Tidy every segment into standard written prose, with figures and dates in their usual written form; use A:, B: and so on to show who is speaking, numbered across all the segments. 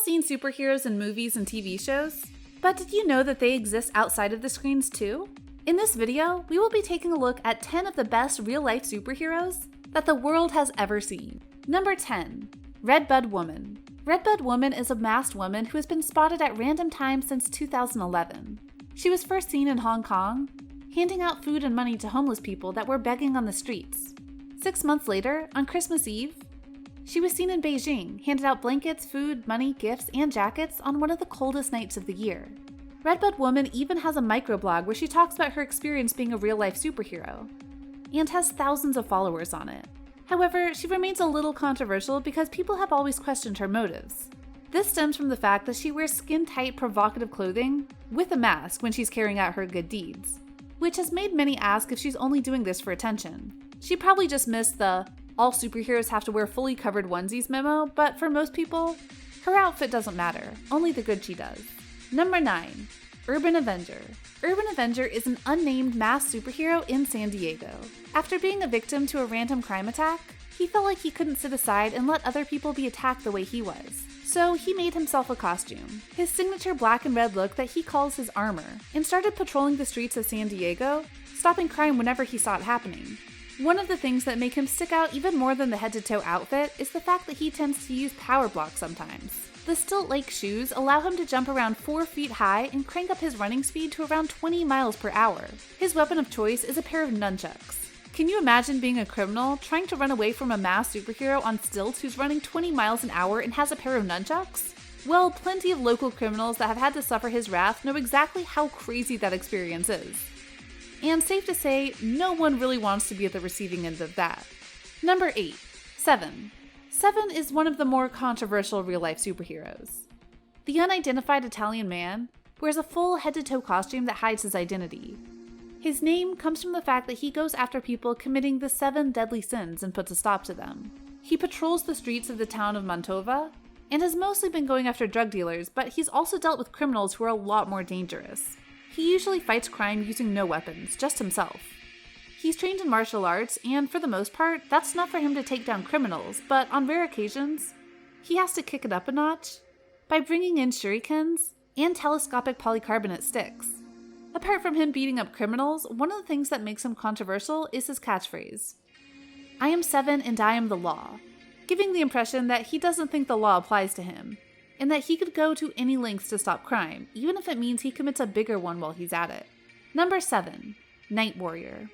A: seen superheroes in movies and TV shows, but did you know that they exist outside of the screens too? In this video, we will be taking a look at 10 of the best real-life superheroes that the world has ever seen. Number 10. Redbud Woman. Redbud Woman is a masked woman who has been spotted at random times since 2011. She was first seen in Hong Kong, handing out food and money to homeless people that were begging on the streets. 6 months later, on Christmas Eve, she was seen in Beijing, handed out blankets, food, money, gifts, and jackets on one of the coldest nights of the year. Redbud Woman even has a microblog where she talks about her experience being a real-life superhero, and has thousands of followers on it. However, she remains a little controversial because people have always questioned her motives. This stems from the fact that she wears skin-tight, provocative clothing with a mask when she's carrying out her good deeds, which has made many ask if she's only doing this for attention. She probably just missed the "all superheroes have to wear fully covered onesies" memo, but for most people, her outfit doesn't matter, only the good she does. Number 9. Urban Avenger. Urban Avenger is an unnamed masked superhero in San Diego. After being a victim to a random crime attack, he felt like he couldn't sit aside and let other people be attacked the way he was. So he made himself a costume, his signature black and red look that he calls his armor, and started patrolling the streets of San Diego, stopping crime whenever he saw it happening. One of the things that make him stick out even more than the head-to-toe outfit is the fact that he tends to use power blocks sometimes. The stilt-like shoes allow him to jump around 4 feet high and crank up his running speed to around 20 miles per hour. His weapon of choice is a pair of nunchucks. Can you imagine being a criminal trying to run away from a masked superhero on stilts who's running 20 miles an hour and has a pair of nunchucks? Well, plenty of local criminals that have had to suffer his wrath know exactly how crazy that experience is. And safe to say, no one really wants to be at the receiving end of that. Number 8. Seven. Seven is one of the more controversial real-life superheroes. The unidentified Italian man wears a full head-to-toe costume that hides his identity. His name comes from the fact that he goes after people committing the 7 deadly sins and puts a stop to them. He patrols the streets of the town of Mantova, and has mostly been going after drug dealers, but he's also dealt with criminals who are a lot more dangerous. He usually fights crime using no weapons, just himself. He's trained in martial arts, and for the most part, that's enough for him to take down criminals, but on rare occasions, he has to kick it up a notch by bringing in shurikens and telescopic polycarbonate sticks. Apart from him beating up criminals, one of the things that makes him controversial is his catchphrase, "I am 7 and I am the law," giving the impression that he doesn't think the law applies to him, and that he could go to any lengths to stop crime, even if it means he commits a bigger one while he's at it. Number 7. Night Warrior.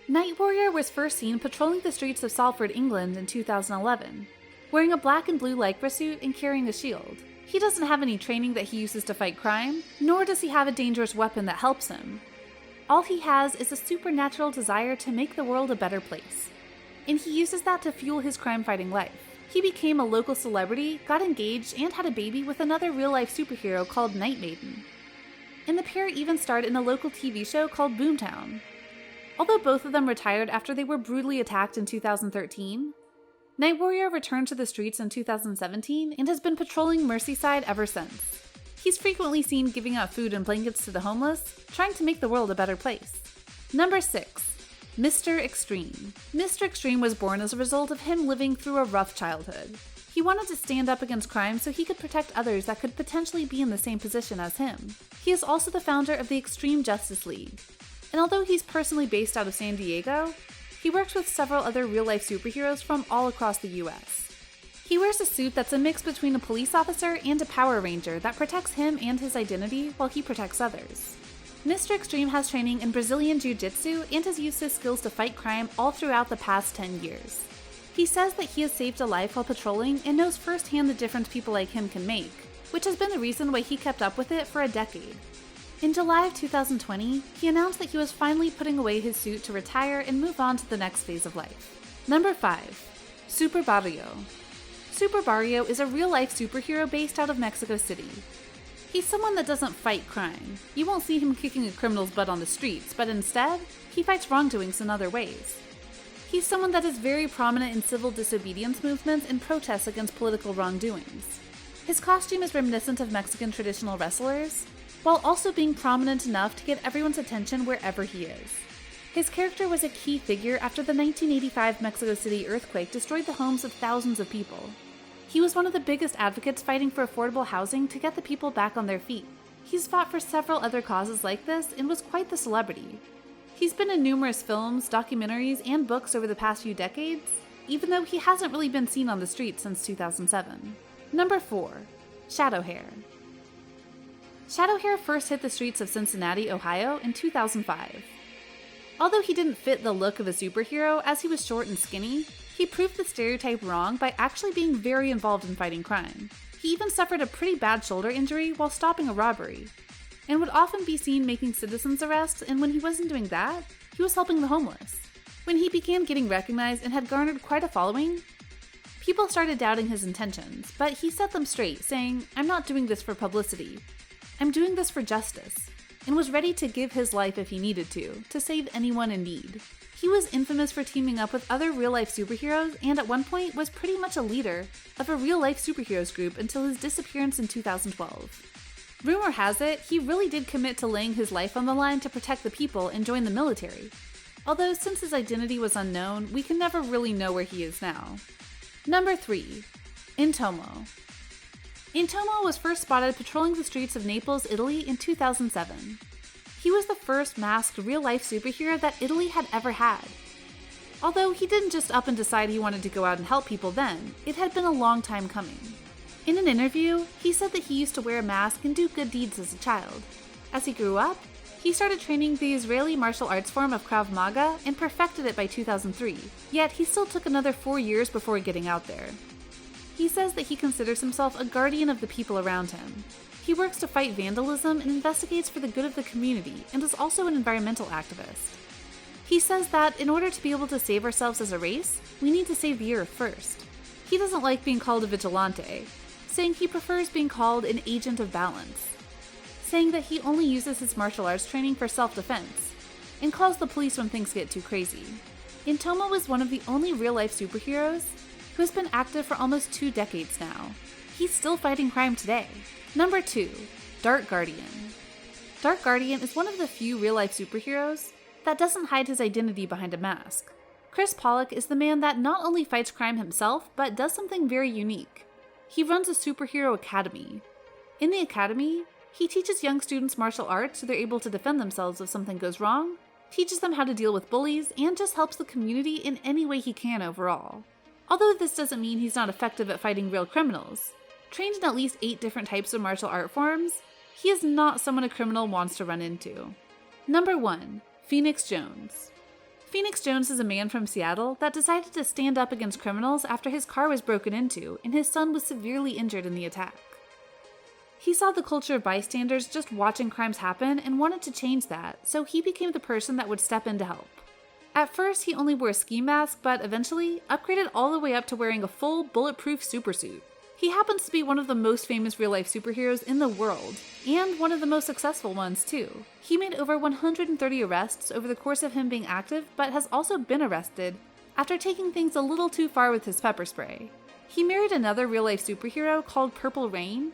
A: Night Warrior was first seen patrolling the streets of Salford, England in 2011, wearing a black and blue lycra suit and carrying a shield. He doesn't have any training that he uses to fight crime, nor does he have a dangerous weapon that helps him. All he has is a supernatural desire to make the world a better place, and he uses that to fuel his crime-fighting life. He became a local celebrity, got engaged, and had a baby with another real-life superhero called Night Maiden. And the pair even starred in a local TV show called Boomtown. Although both of them retired after they were brutally attacked in 2013, Night Warrior returned to the streets in 2017 and has been patrolling Merseyside ever since. He's frequently seen giving out food and blankets to the homeless, trying to make the world a better place. Number 6. Mr. Extreme. Mr. Extreme was born as a result of him living through a rough childhood. He wanted to stand up against crime so he could protect others that could potentially be in the same position as him. He is also the founder of the Extreme Justice League, and although he's personally based out of San Diego, he works with several other real-life superheroes from all across the US. He wears a suit that's a mix between a police officer and a Power Ranger that protects him and his identity while he protects others. Mr. Extreme has training in Brazilian Jiu-Jitsu and has used his skills to fight crime all throughout the past 10 years. He says that he has saved a life while patrolling and knows firsthand the difference people like him can make, which has been the reason why he kept up with it for a decade. In July of 2020, he announced that he was finally putting away his suit to retire and move on to the next phase of life. Number 5. Super Barrio. Super Barrio is a real-life superhero based out of Mexico City. He's someone that doesn't fight crime. You won't see him kicking a criminal's butt on the streets, but instead, he fights wrongdoings in other ways. He's someone that is very prominent in civil disobedience movements and protests against political wrongdoings. His costume is reminiscent of Mexican traditional wrestlers, while also being prominent enough to get everyone's attention wherever he is. His character was a key figure after the 1985 Mexico City earthquake destroyed the homes of thousands of people. He was one of the biggest advocates fighting for affordable housing to get the people back on their feet. He's fought for several other causes like this and was quite the celebrity. He's been in numerous films, documentaries, and books over the past few decades, even though he hasn't really been seen on the streets since 2007. Number 4. Shadowhair. Shadowhair first hit the streets of Cincinnati, Ohio in 2005. Although he didn't fit the look of a superhero as he was short and skinny, he proved the stereotype wrong by actually being very involved in fighting crime. He even suffered a pretty bad shoulder injury while stopping a robbery, and would often be seen making citizens arrests, and when he wasn't doing that, he was helping the homeless. When he began getting recognized and had garnered quite a following, people started doubting his intentions, but he set them straight, saying, "I'm not doing this for publicity. I'm doing this for justice," and was ready to give his life if he needed to save anyone in need. He was infamous for teaming up with other real-life superheroes and at one point was pretty much a leader of a real-life superheroes group until his disappearance in 2012. Rumor has it, he really did commit to laying his life on the line to protect the people and join the military. Although since his identity was unknown, we can never really know where he is now. Number 3. Intomo. Intomo was first spotted patrolling the streets of Naples, Italy in 2007. He was the first masked real-life superhero that Italy had ever had. Although he didn't just up and decide he wanted to go out and help people then, it had been a long time coming. In an interview, he said that he used to wear a mask and do good deeds as a child. As he grew up, he started training the Israeli martial arts form of Krav Maga and perfected it by 2003, yet he still took another 4 years before getting out there. He says that he considers himself a guardian of the people around him. He works to fight vandalism and investigates for the good of the community and is also an environmental activist. He says that in order to be able to save ourselves as a race, we need to save the Earth first. He doesn't like being called a vigilante, saying he prefers being called an agent of balance, saying that he only uses his martial arts training for self-defense, and calls the police when things get too crazy. Intomo is one of the only real-life superheroes who has been active for almost 2 decades now. He's still fighting crime today. Number 2. Dark Guardian. Dark Guardian is one of the few real-life superheroes that doesn't hide his identity behind a mask. Chris Pollock is the man that not only fights crime himself, but does something very unique. He runs a superhero academy. In the academy, he teaches young students martial arts so they're able to defend themselves if something goes wrong, teaches them how to deal with bullies, and just helps the community in any way he can overall. Although this doesn't mean he's not effective at fighting real criminals. Trained in at least 8 different types of martial art forms, he is not someone a criminal wants to run into. Number 1. Phoenix Jones. Phoenix Jones is a man from Seattle that decided to stand up against criminals after his car was broken into and his son was severely injured in the attack. He saw the culture of bystanders just watching crimes happen and wanted to change that, so he became the person that would step in to help. At first, he only wore a ski mask, but eventually upgraded all the way up to wearing a full bulletproof supersuit. He happens to be one of the most famous real-life superheroes in the world, and one of the most successful ones too. He made over 130 arrests over the course of him being active, but has also been arrested after taking things a little too far with his pepper spray. He married another real-life superhero called Purple Rain,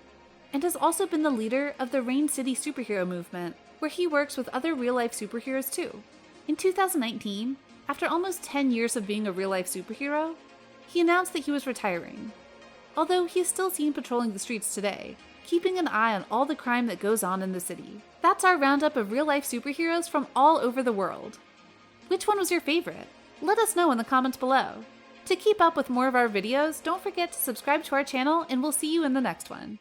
A: and has also been the leader of the Rain City superhero movement, where he works with other real-life superheroes too. In 2019, after almost 10 years of being a real-life superhero, he announced that he was retiring. Although he is still seen patrolling the streets today, keeping an eye on all the crime that goes on in the city. That's our roundup of real-life superheroes from all over the world. Which one was your favorite? Let us know in the comments below. To keep up with more of our videos, don't forget to subscribe to our channel and we'll see you in the next one.